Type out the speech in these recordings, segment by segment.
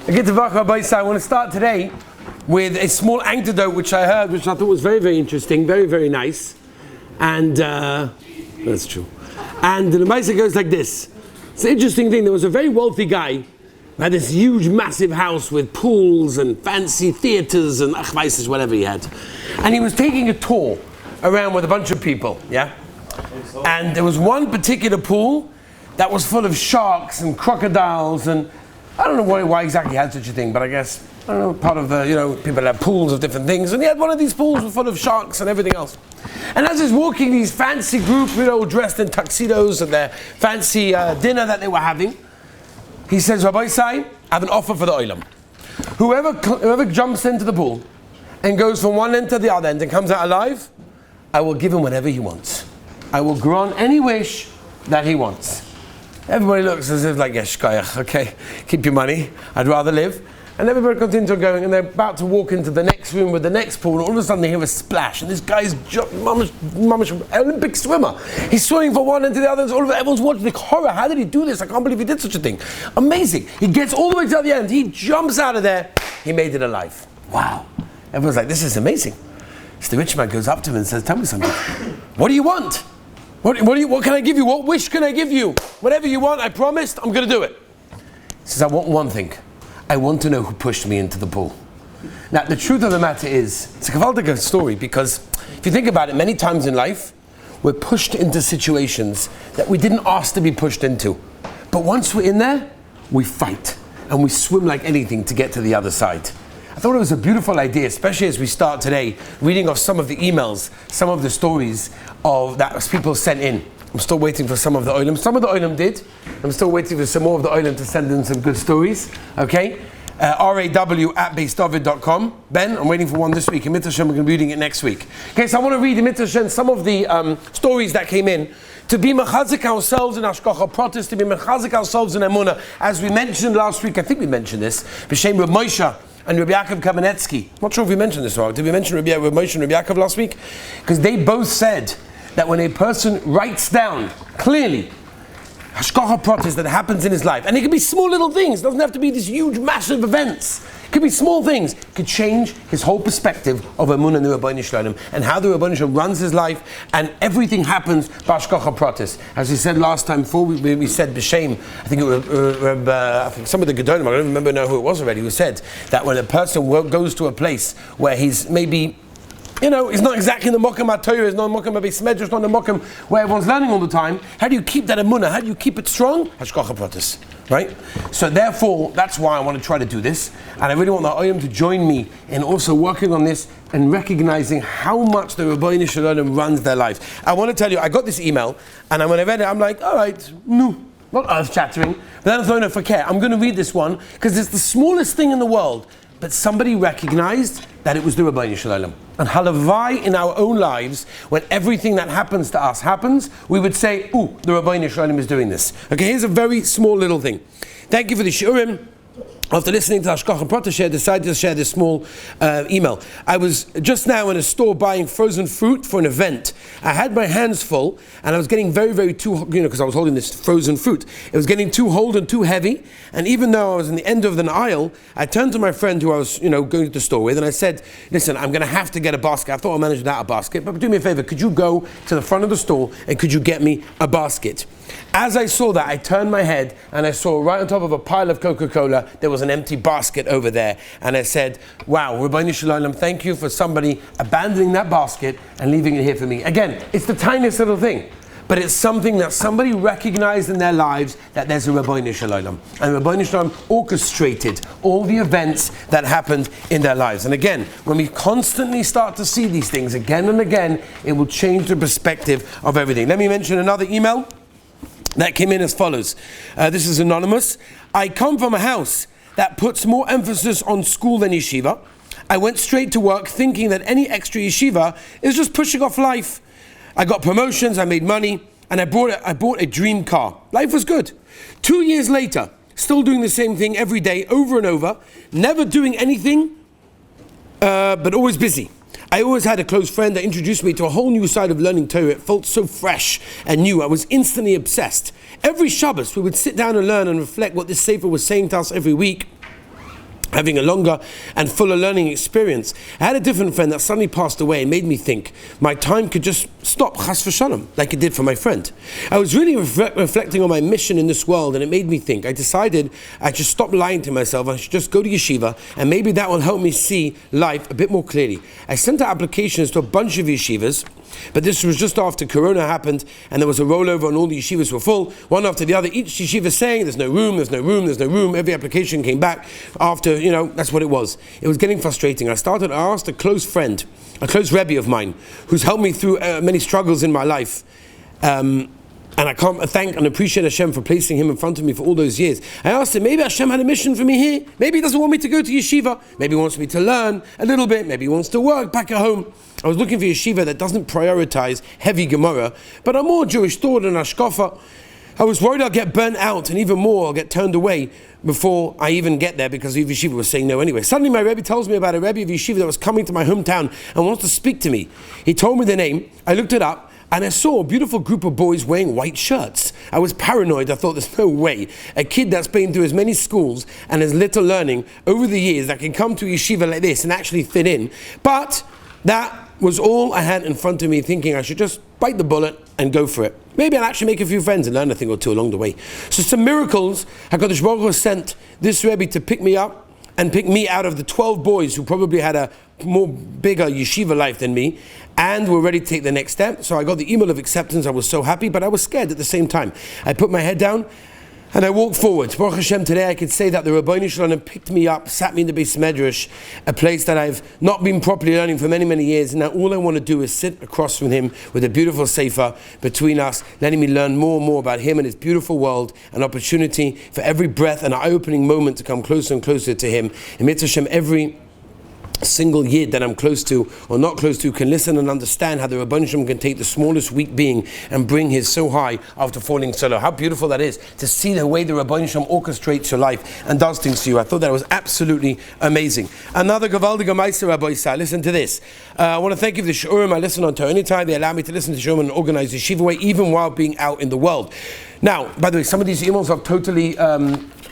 I want to start today with a small anecdote which I heard, which I thought was very, very interesting, very, very nice. And that's true. And the Maisa goes like this. It's an interesting thing. There was a very wealthy guy who had this huge, massive house with pools and fancy theaters and whatever he had. And he was taking a tour around with a bunch of people, yeah? And there was one particular pool that was full of sharks and crocodiles, and I don't know why exactly he had such a thing, but I guess, I don't know, part of the, people have pools of different things, and he had one of these pools full of sharks and everything else. And as he's walking, these fancy group, dressed in tuxedos and their fancy dinner that they were having, he says, Rabbi Sai, I have an offer for the Olam. Whoever jumps into the pool and goes from one end to the other end and comes out alive, I will give him whatever he wants. I will grant any wish that he wants. Everybody looks as if like, yes, shkoyach, okay, keep your money, I'd rather live. And everybody continues on going, and they're about to walk into the next room with the next pool, and all of a sudden they hear a splash, and this guy's Olympic swimmer. He's swimming from one end to the other, and everyone's watching like horror. How did he do this? I can't believe he did such a thing. Amazing. He gets all the way to the end, he jumps out of there, he made it alive. Wow. Everyone's like, this is amazing. So the rich man goes up to him and says, tell me something. What do you want? What can I give you? What wish can I give you? Whatever you want, I promised, I'm going to do it. He says, I want one thing. I want to know who pushed me into the pool. Now, the truth of the matter is, it's a gewaltige story, because if you think about it, many times in life, we're pushed into situations that we didn't ask to be pushed into. But once we're in there, we fight, and we swim like anything to get to the other side. I thought it was a beautiful idea, especially as we start today, reading off some of the emails, some of the stories that people sent in. I'm still waiting for some of the Olam. Some of the Olam did. I'm still waiting for some more of the Olam to send in some good stories. Okay? raw@basedavid.com. Ben, I'm waiting for one this week. In Mitzvah Shem, we're going to be reading it next week. Okay, so I want to read in Mitzvah Shem some of the stories that came in to be mechazik ourselves in Hashgacha Peratis, to be mechazik ourselves in Emunah. As we mentioned last week, I think we mentioned this, B'Shem Reb Moshe and Rabbi Yaakov Kamenetsky. I'm not sure if we mentioned this, or did we mention Rabbi Moshe and Rabbi Yaakov last week? Because they both said that when a person writes down clearly Hashgacha Peratis that happens in his life, and it could be small little things, it doesn't have to be these huge, massive events. It could be small things. It could change his whole perspective of Emunah and the Rebbeinu Shalom, and how the Rebbeinu Shalom runs his life, and everything happens by Hashgacha Peratis. As we said last time, before we said B'Shem, I think it was I think some of the Gedolim, I don't remember now who it was already, who said that when a person goes to a place where he's maybe, he's not exactly in the Mokum HaTorah, he's not in the Mokum HaBeis Medrash, not in the Mokum where everyone's learning all the time. How do you keep that Emunah? How do you keep it strong? Hashgacha Peratis, right? So therefore, that's why I want to try to do this. And I really want the Oyam to join me in also working on this and recognizing how much the Rebbeinu Shalom runs their life. I want to tell you, I got this email, and when I read it, I'm like, all right, no, not earth-shattering. But then I thought, no, for care. I'm going to read this one, because it's the smallest thing in the world, but somebody recognized that it was the Rebbeinu Shalom. And halavai in our own lives, when everything that happens to us happens, we would say, ooh, the Rebbeinu Shalom is doing this. Okay, here's a very small little thing. Thank you for the shiurim. After listening to Hashgacha Peratis, I decided to share this small email. I was just now in a store buying frozen fruit for an event. I had my hands full, and I was getting very, very too, because I was holding this frozen fruit. It was getting too old and too heavy, and even though I was in the end of the aisle, I turned to my friend who I was, going to the store with, and I said, listen, I'm going to have to get a basket. I thought I'd manage without a basket, but do me a favor, could you go to the front of the store, and could you get me a basket? As I saw that, I turned my head, and I saw right on top of a pile of Coca-Cola, there was an empty basket over there. And I said, wow, Rebbeinu Shalom, thank you for somebody abandoning that basket and leaving it here for me. Again, it's the tiniest little thing, but it's something that somebody recognized in their lives, that there's a Rebbeinu Shalom. And Rebbeinu Shalom orchestrated all the events that happened in their lives. And again, when we constantly start to see these things again and again, it will change the perspective of everything. Let me mention another email that came in as follows. This is anonymous. I come from a house that puts more emphasis on school than yeshiva. I went straight to work thinking that any extra yeshiva is just pushing off life. I got promotions, I made money, and I bought a dream car. Life was good. 2 years later, still doing the same thing every day, over and over, never doing anything, but always busy. I always had a close friend that introduced me to a whole new side of learning Torah. It felt so fresh and new. I was instantly obsessed. Every Shabbos, we would sit down and learn and reflect what this Sefer was saying to us every week. having a longer and fuller learning experience. I had a different friend that suddenly passed away and made me think my time could just stop, chas v'shalom, like it did for my friend. I was really reflecting on my mission in this world, and it made me think. I decided I should stop lying to myself. I should just go to yeshiva, and maybe that will help me see life a bit more clearly. I sent out applications to a bunch of yeshivas, but this was just after Corona happened, and there was a rollover and all the yeshivas were full, one after the other, each yeshiva saying there's no room, there's no room, there's no room. Every application came back after, that's what it was. It was getting frustrating. I asked a close friend, a close Rebbe of mine, who's helped me through many struggles in my life, and I can't thank and appreciate Hashem for placing him in front of me for all those years. I asked him, maybe Hashem had a mission for me here. Maybe he doesn't want me to go to yeshiva. Maybe he wants me to learn a little bit. Maybe he wants to work back at home. I was looking for yeshiva that doesn't prioritize heavy Gemara, but a more Jewish thought and hashkafa. I was worried I'll get burnt out, and even more, I'll get turned away before I even get there, because the yeshiva was saying no anyway. Suddenly my Rebbe tells me about a Rebbe of yeshiva that was coming to my hometown and wants to speak to me. He told me the name. I looked it up, and I saw a beautiful group of boys wearing white shirts. I was paranoid. I thought, there's no way a kid that's been through as many schools and as little learning over the years that can come to a yeshiva like this and actually fit in. But that was all I had in front of me, thinking I should just bite the bullet and go for it. Maybe I'll actually make a few friends and learn a thing or two along the way. So some miracles, HaKadosh Baruch Hu sent this Rebbe to pick me up and pick me out of the 12 boys who probably had a bigger yeshiva life than me and were ready to take the next step. So I got the email of acceptance. I was so happy, but I was scared at the same time. I put my head down and I walked forward. Baruch Hashem, today I could say that the Rabbeinu Shalom picked me up, sat me in the Beis Medrash, a place that I've not been properly learning for many, many years. And now all I want to do is sit across from him with a beautiful sefer between us, letting me learn more and more about him and his beautiful world, an opportunity for every breath and an eye-opening moment to come closer and closer to him. And Mitzvah Hashem, every single yid that I'm close to or not close to can listen and understand how the Rabban Shem can take the smallest weak being and bring his so high after falling so low. How beautiful that is to see the way the Rabban Shem orchestrates your life and does things to you. I thought that was absolutely amazing. Another Gavaldiga Meister, Rabbi Yisai. Listen to this. I want to thank you for the Shurim I listen on to anytime. They allow me to listen to Shurim and organize the Shiva way even while being out in the world. Now, by the way, some of these emails are totally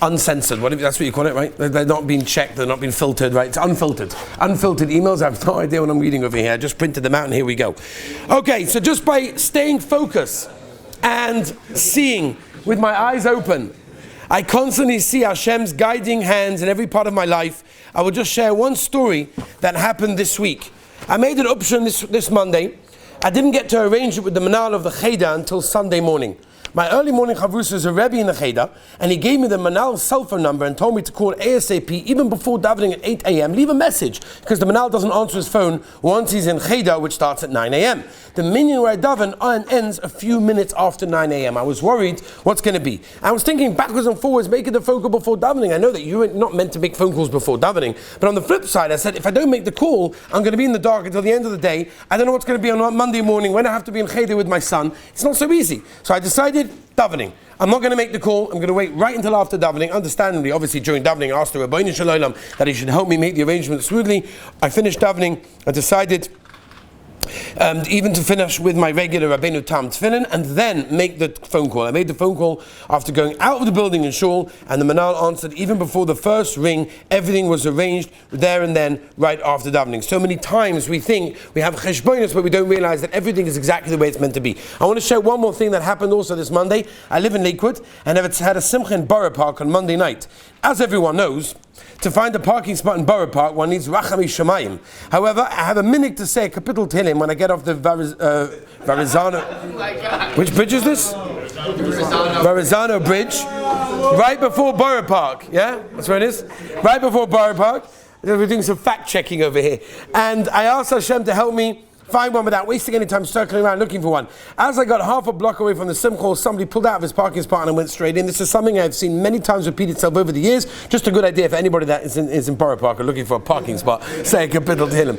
uncensored. That's what you call it, right? They're not being checked, they're not being filtered, right? It's unfiltered. Unfiltered emails, I have no idea what I'm reading over here. I just printed them out and here we go. Okay, so just by staying focused and seeing with my eyes open, I constantly see Hashem's guiding hands in every part of my life. I will just share one story that happened this week. I made an option this Monday. I didn't get to arrange it with the Manal of the Cheder until Sunday morning. My early morning Chavrus is a Rebbe in the Cheder, and he gave me the Manal cell phone number and told me to call ASAP even before davening at 8 a.m. Leave a message, because the Manal doesn't answer his phone once he's in Cheder, which starts at 9 a.m. The minyan where I daven ends a few minutes after 9 a.m. I was worried what's going to be. I was thinking backwards and forwards, making the phone call before davening. I know that you're not meant to make phone calls before davening, but on the flip side, I said, if I don't make the call, I'm going to be in the dark until the end of the day. I don't know what's going to be on Monday morning when I have to be in Cheder with my son. It's not so easy. So I decided, davening. I'm not going to make the call. I'm going to wait right until after davening. Understandably, obviously during davening, I asked the Rabbeinu Shalom that he should help me make the arrangements smoothly. I finished davening. I decided even to finish with my regular Rabbeinu Tam Tefillin and then make the phone call. I made the phone call after going out of the building in Shul, and the Manal answered even before the first ring. Everything was arranged there and then, right after davening. So many times we think we have cheshbonos, but we don't realize that everything is exactly the way it's meant to be. I want to share one more thing that happened also this Monday. I live in Lakewood and I've had a simcha in Borough Park on Monday night. As everyone knows, to find a parking spot in Borough Park, one needs Rachami Shemayim. However, I have a minute to say a capital Tehillim when I get off the Varizano. Which bridge is this? Varizano Bridge. Right before Borough Park. Yeah? That's where it is? Right before Borough Park. We're doing some fact checking over here. And I asked Hashem to help me find one without wasting any time circling around looking for one. As I got half a block away from the Simcha, somebody pulled out of his parking spot and I went straight in. This is something I've seen many times repeat itself over the years. Just a good idea for anybody that is in Borough Park or looking for a parking spot. Say a capital Tehillim.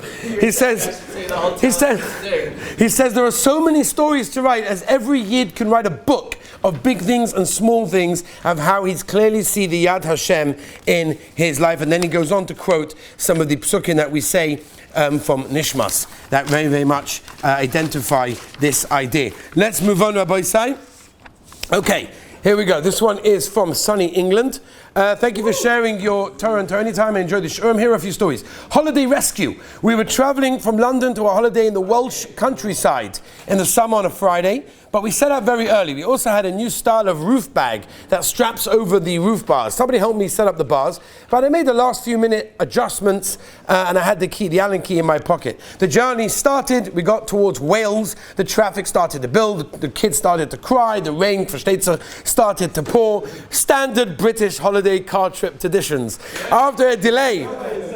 He says there are so many stories to write, as every Yid can write a book of big things and small things, of how he's clearly see the Yad Hashem in his life. And then he goes on to quote some of the psukim that we say from Nishmas that very, very much identify this idea. Let's move on, Rabbi Yisai. Okay, here we go. This one is from sunny England. Thank you for sharing your Torah and Torah anytime. I enjoyed the show. Here are a few stories. Holiday rescue. We were traveling from London to a holiday in the Welsh countryside in the summer on a Friday, but we set out very early. We also had a new style of roof bag that straps over the roof bars. Somebody helped me set up the bars, but I made the last few minute adjustments and I had the key, the Allen key in my pocket. The journey started, we got towards Wales, the traffic started to build, the kids started to cry, the rain, started to pour. Standard British holiday car trip traditions. After a delay,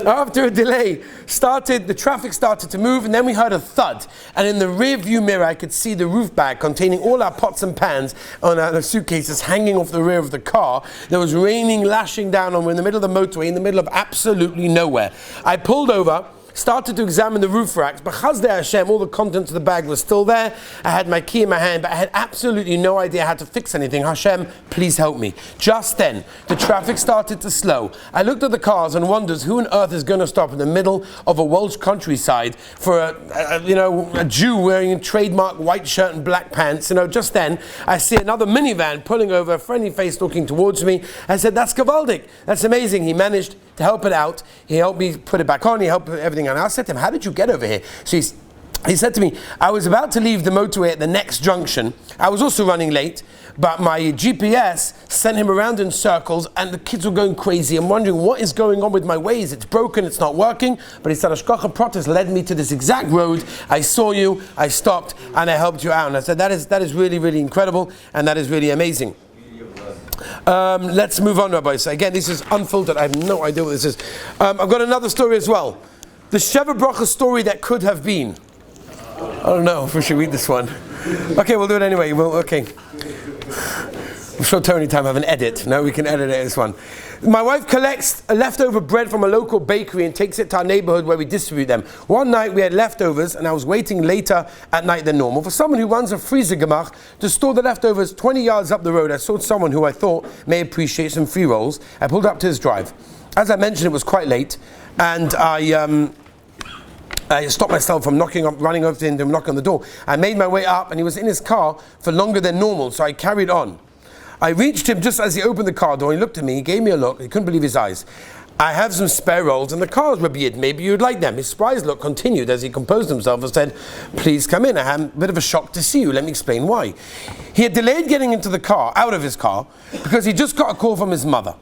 the traffic started to move, and then we heard a thud. And in the rear view mirror, I could see the roof bag containing all our pots and pans on our suitcases hanging off the rear of the car. There was raining lashing down, and we're in the middle of the motorway, in the middle of absolutely nowhere. I pulled over, started to examine the roof racks, but Chazdei Hashem, all the contents of the bag was still there. I had my key in my hand, but I had absolutely no idea how to fix anything. Hashem, please help me. Just then, the traffic started to slow. I looked at the cars and wondered who on earth is going to stop in the middle of a Welsh countryside for a Jew wearing a trademark white shirt and black pants. Just then, I see another minivan pulling over, a friendly face looking towards me. I said, "That's Gavaldik. That's amazing." He managed to help it out. He helped me put it back on. He helped put everything on. I said to him, "How did you get over here?" So he said to me, "I was about to leave the motorway at the next junction. I was also running late, but my GPS sent him around in circles and the kids were going crazy. I'm wondering what is going on with my Waze. It's broken, it's not working." But he said, "Hashgacha Peratis led me to this exact road. I saw you, I stopped, and I helped you out." And I said, that is really, really incredible, and that is really amazing. Let's move on, Rabbi. So again, this is unfiltered. I have no idea what this is. I've got another story as well. The Sheva Bracha story that could have been. I don't know if we should read this one. Okay, we'll do it anyway. Okay. I'm sure Tony time have an edit. No, we can edit it as one. My wife collects leftover bread from a local bakery and takes it to our neighborhood where we distribute them. One night we had leftovers and I was waiting later at night than normal. For someone who runs a freezer gemach to store the leftovers 20 yards up the road, I saw someone who I thought may appreciate some free rolls. I pulled up to his drive. As I mentioned, it was quite late, and I stopped myself from running over to him and knocking on the door. I made my way up and he was in his car for longer than normal, so I carried on. I reached him just as he opened the car door. He looked at me, he gave me a look, he couldn't believe his eyes. "I have some spare rolls in the car, Rabbi Yid. Maybe you'd like them." His surprised look continued as he composed himself and said, "Please come in. I have a bit of a shock to see you. Let me explain why." He had delayed getting out of his car, because he just got a call from his mother.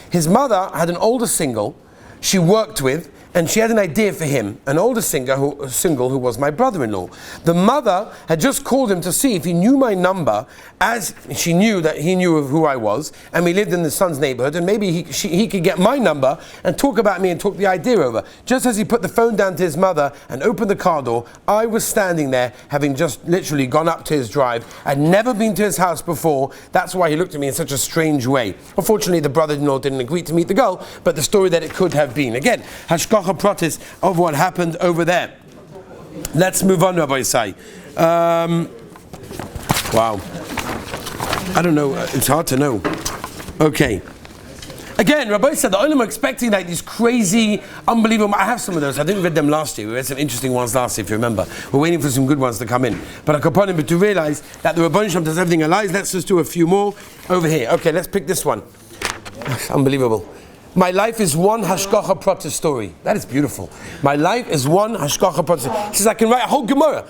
His mother had an older single she worked with, and she had an idea for him, an older single who was my brother-in-law. The mother had just called him to see if he knew my number, as she knew that he knew of who I was, and we lived in the son's neighborhood, and maybe he could get my number and talk about me and talk the idea over. Just as he put the phone down to his mother and opened the car door, I was standing there, having just literally gone up to his drive. I'd never been to his house before. That's why he looked at me in such a strange way. Unfortunately, the brother-in-law didn't agree to meet the girl, but the story that it could have been. Again, Hashgacha Peratis of what happened over there. Let's move on, Rabbi Isai. Wow. I don't know. It's hard to know. Okay. Again, Rabbi said the Olam are expecting like these crazy, unbelievable. I have some of those. I didn't read them last year. We read some interesting ones last year, if you remember. We're waiting for some good ones to come in. But to realize that the Rabban Shem does everything in lies, let's just do a few more over here. Okay, let's pick this one. Unbelievable. My life is one Hashgacha Peratis story. That is beautiful. My life is one Hashgacha Peratis. He says I can write a whole Gemara.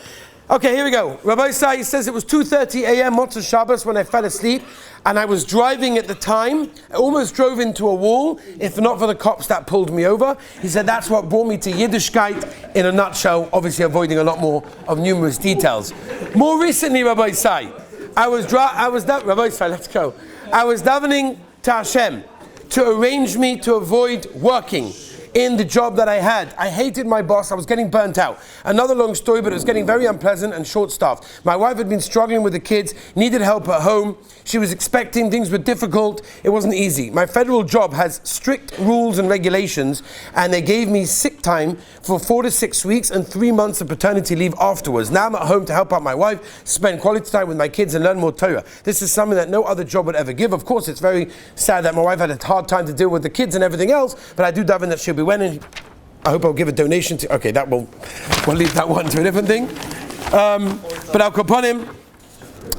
Okay, here we go. Rabbi Isai says it was 2:30 a.m. Motzei Shabbos when I fell asleep, and I was driving at the time. I almost drove into a wall, if not for the cops that pulled me over. He said that's what brought me to Yiddishkeit in a nutshell, obviously avoiding a lot more of numerous details. More recently, Rabbi Isai, Rabbi Isai, let's go. I was davening to Hashem to arrange me to avoid working in the job that I had. I hated my boss. I was getting burnt out. Another long story, but it was getting very unpleasant and short-staffed. My wife had been struggling with the kids, needed help at home. She was expecting, things were difficult. It wasn't easy. My federal job has strict rules and regulations, and they gave me sick time for 4 to 6 weeks and 3 months of paternity leave afterwards. Now I'm at home to help out my wife, spend quality time with my kids and learn more Torah. This is something that no other job would ever give. Of course, it's very sad that my wife had a hard time to deal with the kids and everything else, but I do daven that she'll be winning. I hope I'll give a donation to. Okay, we'll leave that one to a different thing. But I'll upon him.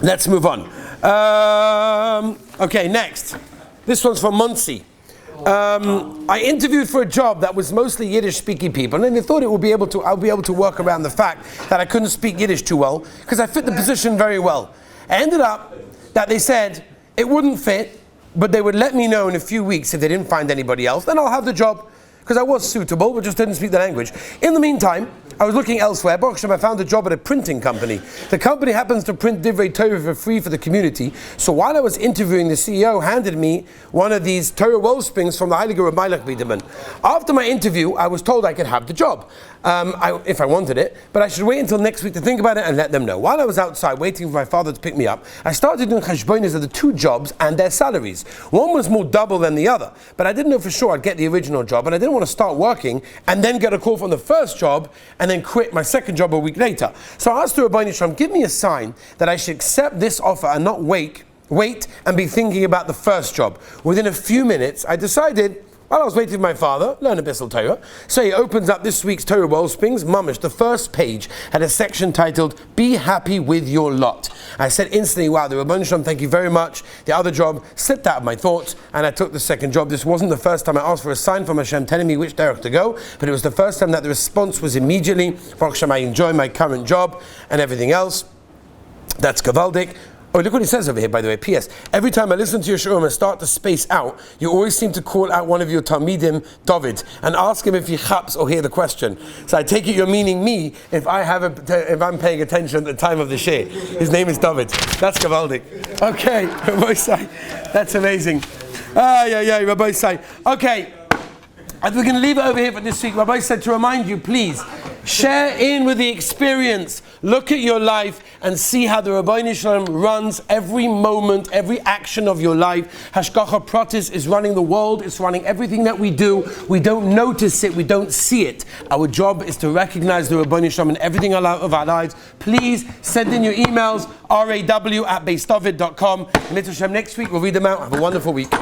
Let's move on. Okay, next. This one's from Muncie. I interviewed for a job that was mostly Yiddish-speaking people, and they thought I'll be able to work around the fact that I couldn't speak Yiddish too well, because I fit the position very well. It ended up that they said it wouldn't fit, but they would let me know in a few weeks if they didn't find anybody else, then I'll have the job, because I was suitable, but just didn't speak the language. In the meantime, I was looking elsewhere. Baruch Hashem, I found a job at a printing company. The company happens to print Divrei Torah for free for the community. So while I was interviewing, the CEO handed me one of these Torah wellsprings from the Heilige Reb Meilech Biederman. After my interview, I was told I could have the job if I wanted it, but I should wait until next week to think about it and let them know. While I was outside waiting for my father to pick me up, I started doing cheshbonos of the two jobs and their salaries. One was more double than the other, but I didn't know for sure I'd get the original job, and I didn't want to start working and then get a call from the first job and then quit my second job a week later. So I asked the Rabbi Nishram, give me a sign that I should accept this offer and not wait and be thinking about the first job. Within a few minutes, I decided, while I was waiting for my father, learn a Bissel Torah, so he opens up this week's Torah Wellsprings, Mamish. The first page had a section titled, Be Happy With Your Lot. I said instantly, wow, the Rabbi Nishram, thank you very much. The other job slipped out of my thoughts, and I took the second job. This wasn't the first time I asked for a sign from Hashem telling me which direction to go, but it was the first time that the response was immediately, Baruch Hashem, I enjoy my current job and everything else. That's Gavaldik. Oh, look what he says over here, by the way. P.S. Every time I listen to your shiurim and start to space out, you always seem to call out one of your Talmidim, David, and ask him if he chaps or hear the question. So I take it you're meaning me if I'm paying attention at the time of the shir. His name is David. That's Gavaldik. Okay, Rabbi Sai. That's amazing. Rabbi Sai. Okay, we're going to leave it over here for this week. Rabbi said to remind you, please, share in with the experience. Look at your life and see how the Rabbeinu Shalom runs every moment, every action of your life. Hashgacha Peratis is running the world. It's running everything that we do. We don't notice it. We don't see it. Our job is to recognize the Rabbeinu Shalom in everything of our lives. Please send in your emails, raw@beisdavid.com. Mitzvah Hashem, next week we'll read them out. Have a wonderful week.